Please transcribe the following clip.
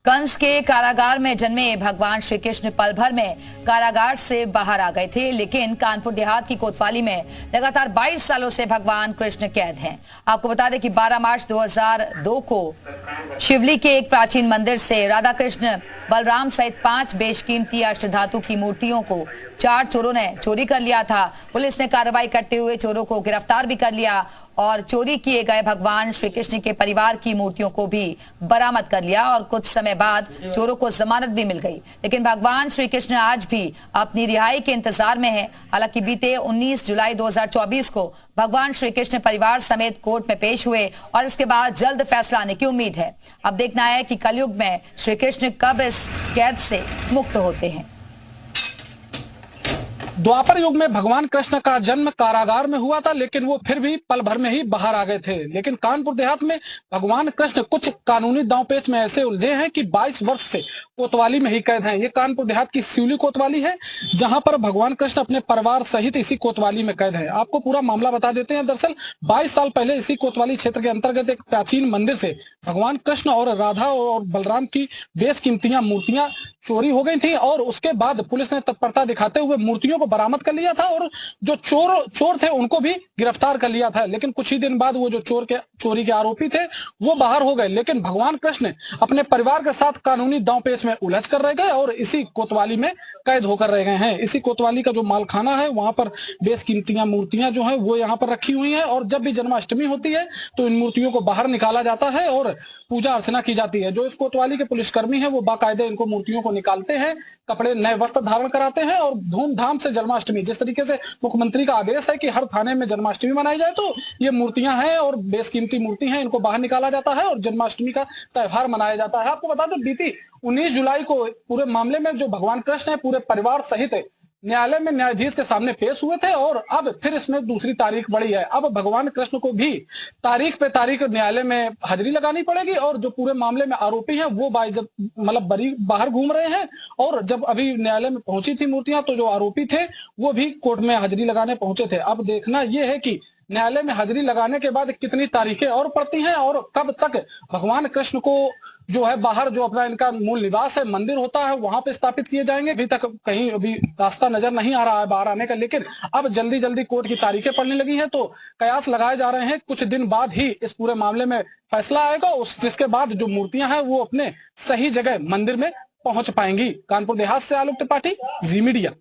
कंस के कारागार में जन्मे भगवान श्री कृष्ण पल भर में कारागार से बाहर आ गए थे, लेकिन कानपुर देहात की कोतवाली में लगातार 22 सालों से भगवान कृष्ण कैद हैं। आपको बता दें कि 12 मार्च 2002 को शिवली के एक प्राचीन मंदिर से राधा कृष्ण बलराम सहित 5 बेशकीमती अष्टधातु की मूर्तियों को 4 चोरों ने चोरी कर लिया था। पुलिस ने कार्रवाई करते हुए चोरों को गिरफ्तार भी कर लिया और चोरी किए गए भगवान श्री कृष्ण के परिवार की मूर्तियों को भी बरामद कर लिया और कुछ समय बाद चोरों को जमानत भी मिल गई। लेकिन भगवान श्री कृष्ण आज भी अपनी रिहाई के इंतजार में हैं। हालांकि बीते 19 जुलाई 2024 को भगवान श्री कृष्ण परिवार समेत कोर्ट में पेश हुए और इसके बाद जल्द फैसला आने की उम्मीद है। अब देखना है कि कलयुग में श्री कृष्ण कब इस कैद से मुक्त होते हैं। द्वापर युग में भगवान कृष्ण का जन्म कारागार में हुआ था, लेकिन वो फिर भी पल भर में ही बाहर आ गए थे। लेकिन कानपुर देहात में भगवान कृष्ण कुछ कानूनी दांवपेच में ऐसे उलझे हैं कि 22 वर्ष से कोतवाली में ही कैद हैं। ये कानपुर देहात की शिवली कोतवाली है, जहां पर भगवान कृष्ण अपने परिवार सहित इसी कोतवाली में कैद है। आपको पूरा मामला बता देते हैं। दरअसल 22 साल पहले इसी कोतवाली क्षेत्र के अंतर्गत एक प्राचीन मंदिर से भगवान कृष्ण और राधा और बलराम की बेशकीमती मूर्तियां चोरी हो गई थी और उसके बाद पुलिस ने तत्परता दिखाते हुए मूर्तियों को बरामद कर लिया था और जो चोर थे उनको भी गिरफ्तार कर लिया था। लेकिन कुछ ही दिन बाद वो जो चोरी के आरोपी थे वो बाहर हो गए। लेकिन भगवान कृष्ण अपने परिवार के साथ कानूनी दांवपेच में उलझ कर रह गए और इसी कोतवाली में कैद होकर रह गए हैं। इसी कोतवाली का जो मालखाना है वहां पर बेशकीमती मूर्तियां जो है वो यहाँ पर रखी हुई है और जब भी जन्माष्टमी होती है तो इन मूर्तियों को बाहर निकाला जाता है और पूजा अर्चना की जाती है। जो इस कोतवाली के पुलिसकर्मी है वो बाकायदे इनको मूर्तियों को निकालते हैं, कपड़े नए वस्त्र धारण कराते हैं और धूमधाम से जन्माष्टमी, जिस तरीके से मुख्यमंत्री का आदेश है कि हर थाने में जन्माष्टमी मनाई जाए, तो ये मूर्तियां हैं और बेशकीमती मूर्ति हैं, इनको बाहर निकाला जाता है और जन्माष्टमी का त्योहार मनाया जाता है। आपको बता दें बीती 19 जुलाई को पूरे मामले में जो भगवान कृष्ण है पूरे परिवार सहित न्यायालय में न्यायाधीश के सामने पेश हुए थे और अब फिर इसमें दूसरी तारीख बढ़ी है। अब भगवान कृष्ण को भी तारीख पे तारीख न्यायालय में हाजिरी लगानी पड़ेगी और जो पूरे मामले में आरोपी हैं वो बाहर घूम रहे हैं और जब अभी न्यायालय में पहुंची थी मूर्तियां तो जो आरोपी थे वो भी कोर्ट में हाजिरी लगाने पहुंचे थे। अब देखना यह है कि न्यायालय में हाजिरी लगाने के बाद कितनी तारीखें और पड़ती हैं और कब तक भगवान कृष्ण को जो है बाहर जो अपना इनका मूल निवास है मंदिर होता है वहां पे स्थापित किए जाएंगे। अभी तक कहीं अभी रास्ता नजर नहीं आ रहा है बाहर आने का, लेकिन अब जल्दी जल्दी कोर्ट की तारीखें पड़ने लगी हैं तो कयास लगाए जा रहे हैं कुछ दिन बाद ही इस पूरे मामले में फैसला आएगा, जिसके बाद जो मूर्तियां हैं वो अपने सही जगह मंदिर में पहुंच पाएंगी। कानपुर देहात से आलोक त्रिपाठी, जी मीडिया।